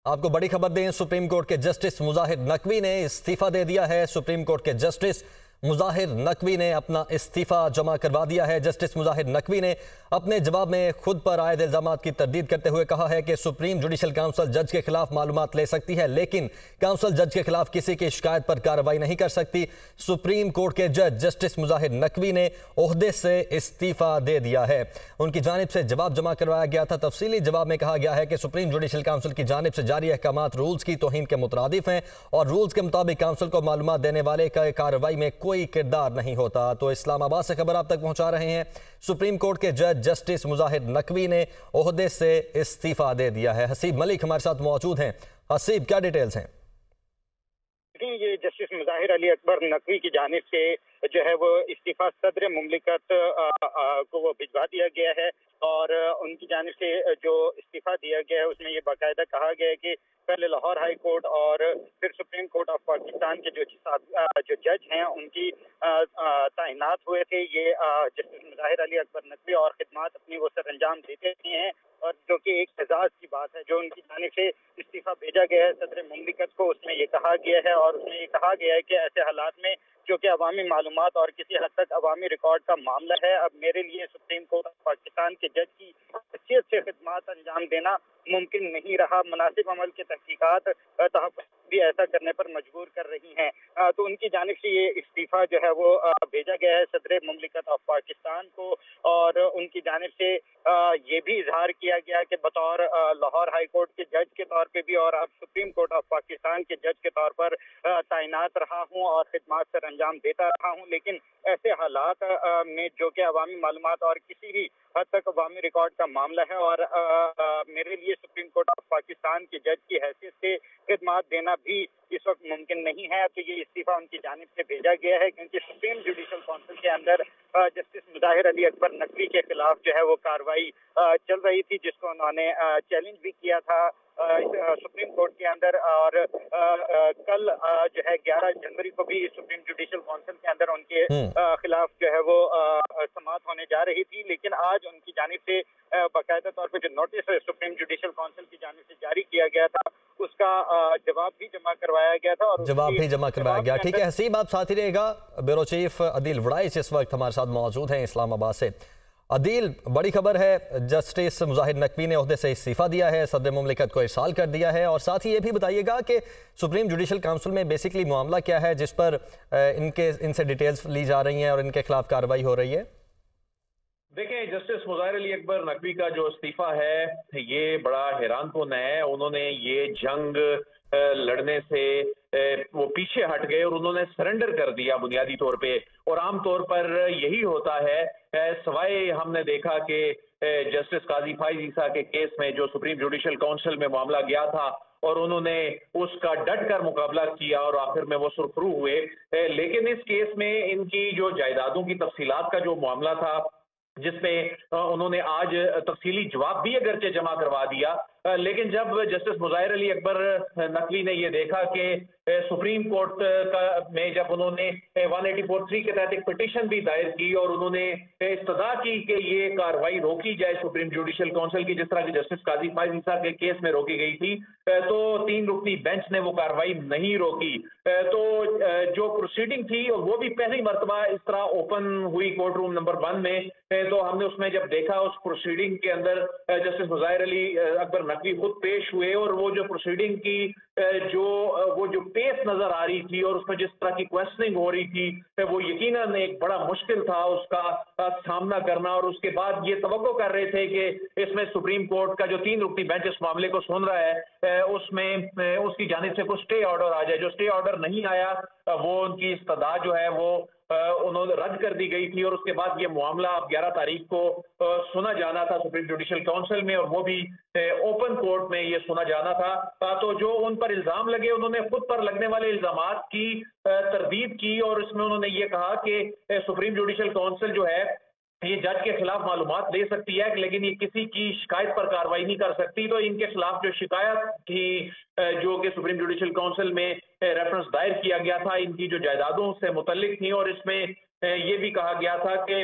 آپ کو بڑی خبر دیں، سپریم کورٹ کے جسٹس مظاہر نقوی نے استعفیٰ دے دیا ہے۔ سپریم کورٹ کے جسٹس مظاہر نقوی نے اپنا استعفیٰ جمع کروا دیا ہے۔ جسٹس مظاہر نقوی نے اپنے جواب میں خود پر عائد الزامات کی تردید کرتے ہوئے کہا ہے کہ سپریم جوڈیشل کونسل جج کے خلاف معلومات لے سکتی ہے، لیکن کونسل جج کے خلاف کسی کی شکایت پر کارروائی نہیں کر سکتی۔ سپریم کورٹ کے جج جسٹس مظاہر نقوی نے عہدے سے استعفیٰ دے دیا ہے۔ ان کی جانب سے جواب جمع کروایا گیا تھا۔ تفصیلی جواب میں کہا گیا ہے کہ سپریم جوڈیشل کونسل کی جانب سے جاری احکامات رولز کی توہین کے مترادف ہیں اور رولز کے مطابق کونسل کو معلومات دینے والے کا کارروائی میں کوئی کردار نہیں ہوتا۔ تو اسلام آباد سے خبر آپ تک پہنچا رہے ہیں، سپریم کورٹ کے جج جسٹس مظاہر نقوی نے عہدے سے استعفیٰ دے دیا ہے۔ حسیب ملک ہمارے ساتھ موجود ہیں۔ حسیب، کیا ڈیٹیلز ہیں؟ یہ جسٹس مظاہر علی اکبر نقوی کی جانب سے جو ہے وہ استعفیٰ صدر مملکت کو وہ بھجوا دیا گیا ہے، اور ان کی جانب سے جو استعفیٰ دیا گیا ہے اس میں یہ باقاعدہ کہا گیا ہے کہ پہلے لاہور ہائی کورٹ اور پھر سپریم کورٹ آف پاکستان کے جو جج ہیں ان کی تعینات ہوئے تھے یہ جسٹس مظاہر علی اکبر نقوی، اور خدمات اپنی وہ سر انجام دیتے ہیں، اور جو کہ ایک اعزاز کی بات ہے جو ان کی جانب سے استعفیٰ بھیجا گیا ہے صدر مملکت کو۔ اس میں یہ کہا گیا ہے اور اس میں یہ کہا گیا ہے کہ ایسے حالات میں جو کہ عوامی معلومات اور کسی حد تک عوامی ریکارڈ کا معاملہ ہے، اب میرے لیے سپریم کورٹ آف پاکستان کے جج کی حیثیت سے خدمات انجام دینا ممکن نہیں رہا۔ مناسب عمل کے تحقیقات بھی ایسا کرنے پر مجبور کر رہی ہیں، تو ان کی جانب سے یہ استعفیٰ جو ہے وہ بھیجا گیا ہے صدر مملکت آف پاکستان کو، اور ان کی جانب سے یہ بھی اظہار کیا گیا کہ بطور لاہور ہائی کورٹ کے جج کے طور پہ بھی اور اب سپریم کورٹ آف پاکستان کے جج کے طور پر تعینات رہا ہوں اور خدمات سر انجام دیتا رہا ہوں، لیکن ایسے حالات میں جو کہ عوامی معلومات اور کسی بھی حد تک عوامی ریکارڈ کا معاملہ ہے اور میرے لیے سپریم کورٹ آف پاکستان کے جج کی حیثیت سے خدمات دینا بھی اس وقت ممکن نہیں ہے، تو یہ استعفیٰ ان کی جانب سے بھیجا گیا ہے کیونکہ سپریم جوڈیشل کونسل کے اندر جسٹس مظاہر علی اکبر نقوی کے خلاف جو ہے وہ کارروائی چل رہی تھی، جس کو انہوں نے چیلنج بھی کیا تھا سپریم کورٹ کے اندر، اور کل جو ہے 11 جنوری کو بھی سپریم جوڈیشل کونسل کے اندر ان کے خلاف جو ہے وہ سماعت ہونے جا رہی تھی، لیکن آج ان کی جانب سے باقاعدہ طور پہ جو نوٹس سپریم جوڈیشل کونسل کی جانب سے جاری کیا گیا تھا اس کا جواب بھی جمع کروایا گیا تھا، اور ٹھیک ہے حسیب، آپ ساتھ ہی رہے گا۔ بیورو چیف عدیل وڑائچ اس وقت ہمارے ساتھ موجود ہیں اسلام آباد سے۔ عدیل، بڑی خبر ہے، جسٹس مظاہر نقوی نے عہدے سے استعفیٰ دیا ہے، صدر مملکت کو ارسال کر دیا ہے، اور ساتھ ہی یہ بھی بتائیے گا کہ سپریم جوڈیشل کونسل میں بیسیکلی معاملہ کیا ہے جس پر ان سے ڈیٹیلز لی جا رہی ہیں اور ان کے خلاف کارروائی ہو رہی ہے؟ دیکھیں، جسٹس مظاہر علی اکبر نقوی کا جو استعفیٰ ہے یہ بڑا حیران کن ہے۔ انہوں نے یہ جنگ لڑنے سے وہ پیچھے ہٹ گئے اور انہوں نے سرنڈر کر دیا بنیادی طور پہ، اور عام طور پر یہی ہوتا ہے، سوائے ہم نے دیکھا کہ جسٹس قاضی فائز عیسیٰ کے کیس میں جو سپریم جوڈیشل کونسل میں معاملہ گیا تھا اور انہوں نے اس کا ڈٹ کر مقابلہ کیا اور آخر میں وہ سرخرو ہوئے، لیکن اس کیس میں ان کی جو جائیدادوں کی تفصیلات کا جو معاملہ تھا جس پہ انہوں نے آج تفصیلی جواب بھی اگرچہ جمع کروا دیا، لیکن جب جسٹس مظاہر علی اکبر نقوی نے یہ دیکھا کہ سپریم کورٹ میں جب انہوں نے 184(3) کے تحت ایک پٹیشن بھی دائر کی اور انہوں نے استدعا کی کہ یہ کارروائی روکی جائے سپریم جوڈیشل کونسل کی، جس طرح کی جسٹس قاضی فائز عیسیٰ کے کیس میں روکی گئی تھی، تو 3 رکنی بینچ نے وہ کارروائی نہیں روکی، تو جو پروسیڈنگ تھی وہ بھی پہلی مرتبہ اس طرح اوپن ہوئی کورٹ روم نمبر 1 میں، تو ہم نے اس میں جب دیکھا اس پروسیڈنگ کے اندر جسٹس مظاہر علی اکبر نقوی خود پیش ہوئے، اور وہ جو پروسیڈنگ کی جو پیس نظر آ رہی تھی اور اس میں جس طرح کی کویسچننگ ہو رہی تھی وہ یقیناً ایک بڑا مشکل تھا اس کا سامنا کرنا، اور اس کے بعد یہ توقع کر رہے تھے کہ اس میں سپریم کورٹ کا جو 3 رکنی بینچ اس معاملے کو سن رہا ہے اس میں اس کی جانب سے کوئی اسٹے آرڈر آ جائے، جو اسٹے آرڈر نہیں آیا وہ ان کی استدعا جو ہے وہ انہوں نے رد کر دی گئی تھی، اور اس کے بعد یہ معاملہ اب 11 تاریخ کو سنا جانا تھا سپریم جوڈیشل کونسل میں، اور وہ بھی اوپن کورٹ میں یہ سنا جانا تھا، تو جو ان پر الزام لگے انہوں نے خود پر لگنے والے الزامات کی تردید کی، اور اس میں انہوں نے یہ کہا کہ سپریم جوڈیشل کونسل جو ہے یہ جج کے خلاف معلومات دے سکتی ہے لیکن یہ کسی کی شکایت پر کارروائی نہیں کر سکتی، تو ان کے خلاف جو شکایت تھی جو کہ سپریم جوڈیشل کونسل میں ریفرنس دائر کیا گیا تھا ان کی جو جائیدادوں سے متعلق تھیں، اور اس میں یہ بھی کہا گیا تھا کہ